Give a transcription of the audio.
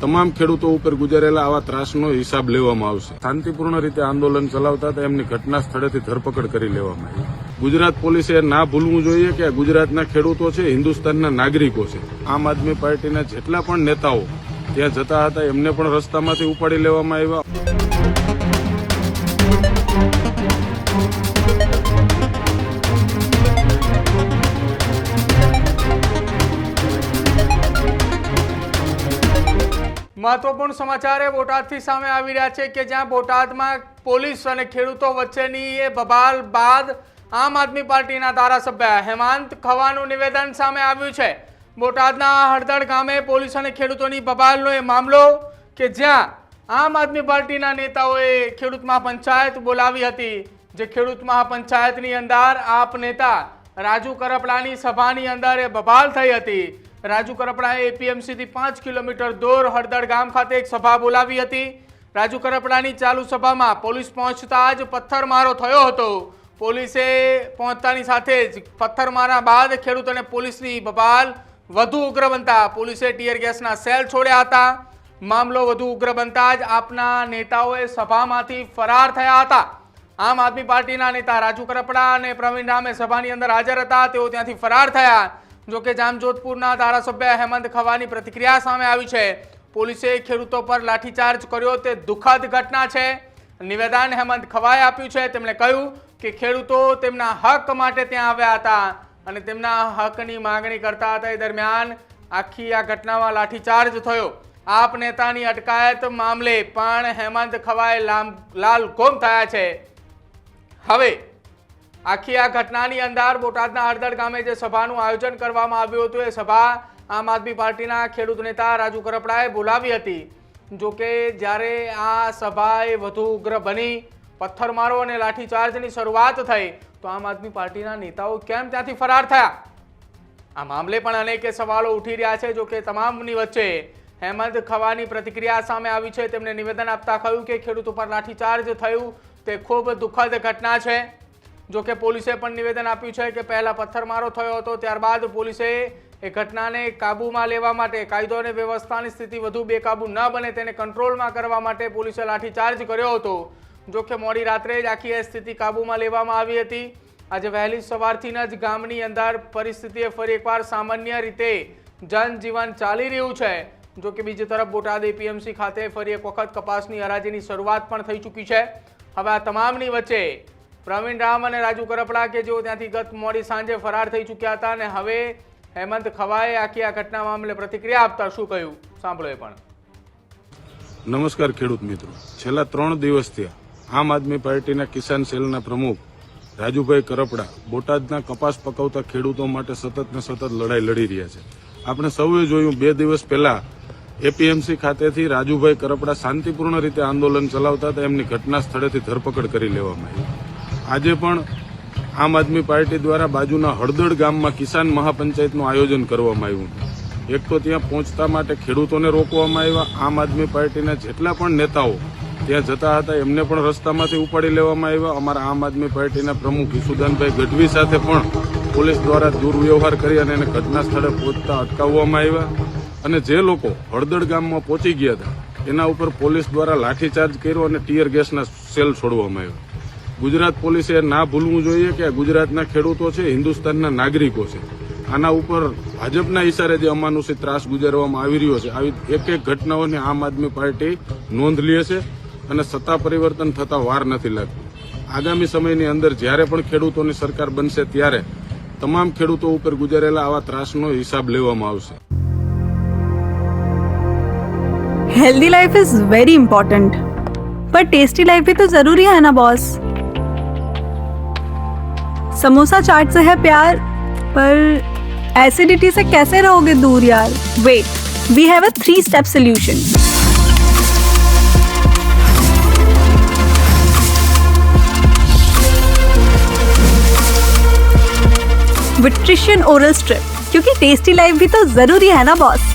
તમામ ખેડૂતો ઉપર ગુજારેલા આવા ત્રાસનો હિસાબ લેવામાં આવશે। શાંતિપૂર્ણ રીતે આંદોલન ચલાવતા હતા એમની ઘટના સ્થળેથી ધરપકડ કરી લેવામાં આવી। ગુજરાત પોલીસે ના ભૂલવું જોઈએ કે ગુજરાતના ખેડૂતો છે, હિન્દુસ્તાનના નાગરિકો છે। આમ આદમી પાર્ટીના જેટલા પણ નેતાઓ ત્યાં જતા હતા એમને પણ રસ્તામાંથી ઉપાડી લેવામાં આવ્યા। મહત્વપૂર્ણ સમાચાર એ બોટાદથી સામે આવી રહ્યા છે કે જ્યાં બોટાદમાં પોલીસ અને ખેડૂતો વચ્ચેની એ બબાલ બાદ આમ આદમી પાર્ટીના ધારાસભ્ય હેમાંત ખવાનું નિવેદન સામે આવ્યું છે। બોટાદના હળદળ ગામે પોલીસ અને ખેડૂતોની બબાલનો એ મામલો કે જ્યાં આમ આદમી પાર્ટીના નેતાઓએ ખેડૂત મહાપંચાયત બોલાવી હતી, જે ખેડૂત મહાપંચાયતની અંદર આપ નેતા રાજુ કરપડાની સભાની અંદર એ બબાલ થઈ હતી। રાજુ કરપડાએ એપીએમસીથી 5 કિલોમીટર દૂર હળદળ ગામ ખાતે એક સભા બોલાવી હતી। રાજુ કરપડાની ચાલુ સભામાં પોલીસ પહોંચતા જ પથ્થરમારો થયો હતો। પોલીસે પહોંચતાની સાથે જ પથ્થરમારા બાદ ખેડૂત અને પોલીસની બબાલ વધુ ઉગ્ર બનતા પોલીસે ટીયર ગેસના સેલ છોડ્યા હતા। મામલો વધુ ઉગ્ર બનતા જ આપના નેતાઓએ સભામાંથી ફરાર થયા હતા। આમ આદમી પાર્ટીના નેતા રાજુ કરપડા અને પ્રવીણ રામે સભાની અંદર હાજર હતા, તેઓ ત્યાંથી ફરાર થયા। જો કે જામજોધપુરના ધારાસભ્ય હેમંત ખવાની પ્રતિક્રિયા સામે આવી છે। પોલીસે ખેડૂતો પર લાઠીચાર્જ કર્યો તે દુઃખદ ઘટના છે। નિવેદન હેમંત ખવાએ આપ્યું છે। તેમણે કહ્યું કે ખેડૂતો તેમના હક માટે ત્યાં આવ્યા હતા અને તેમના હકની માંગણી કરતા હતા। એ દરમિયાન આખી આ ઘટનામાં લાઠીચાર્જ થયો। આપ નેતાની અટકાયત મામલે પણ હેમંત ખવાએ લાલ ગોમ થયા છે। હવે આખી આ ઘટનાની અંદર બોટાદના હળદળ ગામે જે સભાનું આયોજન કરવામાં આવ્યું હતું એ સભા આમ આદમી પાર્ટીના ખેડૂત નેતા રાજુ કરપડાએ બોલાવી હતી। જો કે જ્યારે આ સભા એ વધુ ઉગ્ર બની, પથ્થરમારો અને લાઠીચાર્જની શરૂઆત થઈ, તો આમ આદમી પાર્ટીના નેતાઓ કેમ ત્યાંથી ફરાર થયા? આ મામલે પણ અનેક સવાલો ઉઠી રહ્યા છે। જો કે તમામની વચ્ચે હેમંત ખવાની પ્રતિક્રિયા સામે આવી છે। તેમણે નિવેદન આપતા કહ્યું કે ખેડૂતો પર લાઠીચાર્જ થયું તે ખૂબ દુઃખદ ઘટના છે। જો કે પોલીસે પણ નિવેદન આપ્યું છે કે પહેલા પથ્થરમારો થયો હતો, ત્યારબાદ પોલીસે એ ઘટનાને કાબૂમાં લેવા માટે, કાયદો અને વ્યવસ્થાની સ્થિતિ વધુ બેકાબૂ ન બને તેને કંટ્રોલમાં કરવા માટે પોલીસે લાઠીચાર્જ કર્યો હતો। જો કે મોડી રાત્રે જ આખી એ સ્થિતિ કાબૂમાં લેવામાં આવી હતી। આજે વહેલી સવારથી જ ગામની અંદર પરિસ્થિતિએ ફરી એકવાર સામાન્ય રીતે જનજીવન ચાલી રહ્યું છે। જો કે બીજી તરફ બોટાદ એપીએમસી ખાતે ફરી એક વખત કપાસની હરાજીની શરૂઆત પણ થઈ ચૂકી છે। હવે આ તમામની વચ્ચે પ્રવીણ રામ અને રાજુ કરપડા કે જેઓ ત્યાંથી ગત મોડી સાંજે ફરાર થઈ ચૂક્યા હતા અને હવે હેમંત ખવાએ આખી આ ઘટના મામલે પ્રતિક્રિયા આપતા શું કહ્યું સાંભળો એ પણ। નમસ્કાર ખેડૂત મિત્રો, છેલ્લા 3 દિવસથી આમ આદમી પાર્ટીના કિસાન સેલના પ્રમુખ રાજુભાઈ કરપડા બોટાદના કપાસ પકવતા ખેડૂતો માટે સતત ને સતત લડાઈ લડી રહ્યા છે। આપણે સૌએ જોયું 2 દિવસ પહેલા એપીએમસી ખાતેથી રાજુભાઈ કરપડા શાંતિપૂર્ણ રીતે આંદોલન ચલાવતા હતા એમની ઘટના સ્થળેથી ધરપકડ કરી લેવામાં આવી। આજે પણ આમ આદમી પાર્ટી દ્વારા બાજુના હળદળ ગામમાં કિસાન મહાપંચાયતનું આયોજન કરવામાં આવ્યું। એક તો ત્યાં પહોંચતા માટે ખેડૂતોને રોકવામાં આવ્યા। આમ આદમી પાર્ટીના જેટલા પણ નેતાઓ ત્યાં જતા હતા એમને પણ રસ્તામાંથી ઉપાડી લેવામાં આવ્યા। અમારા આમ આદમી પાર્ટીના પ્રમુખ ઈસુદાનભાઈ ગઢવી સાથે પણ પોલીસ દ્વારા દુર્વ્યવહાર કરી અને એને ઘટના સ્થળે પહોંચતા અટકાવવામાં આવ્યા। અને જે લોકો હળદળ ગામમાં પહોંચી ગયા હતા એના ઉપર પોલીસ દ્વારા લાઠીચાર્જ કર્યો અને ટીયર ગેસના સેલ છોડવામાં આવ્યા। ગુજરાત પોલીસે ના ભૂલવું જોઈએ કે ગુજરાતના ખેડૂતો છે, હિન્દુસ્તાનના નાગરિકો છે। આના ઉપર ભાજપના ઇશારે જે અમાનુષિત ત્રાસ ગુજારવામાં આવી રહ્યો છે, આવી એક એક ઘટનાઓની આમ આદમી પાર્ટી નોંધ લે છે અને સત્તા પરિવર્તન થતા વાર નથી લાગતી। આગામી સમયની અંદર જ્યારે પણ ખેડૂતોની સરકાર બનશે ત્યારે તમામ ખેડૂતો ઉપર ગુજારેલા આવા ત્રાસનો હિસાબ લેવામાં આવશે। Healthy life is very important, पर टेस्टी लाइफ भी तो जरूरी है ना बॉस। समोसा चाट से है प्यार, पर एसिडिटी से कैसे रहोगे दूर यार? Wait, we have a 3-step solution. विट्रिशियन ओरल स्ट्रिप, क्योंकि टेस्टी लाइफ भी तो जरूरी है ना बॉस।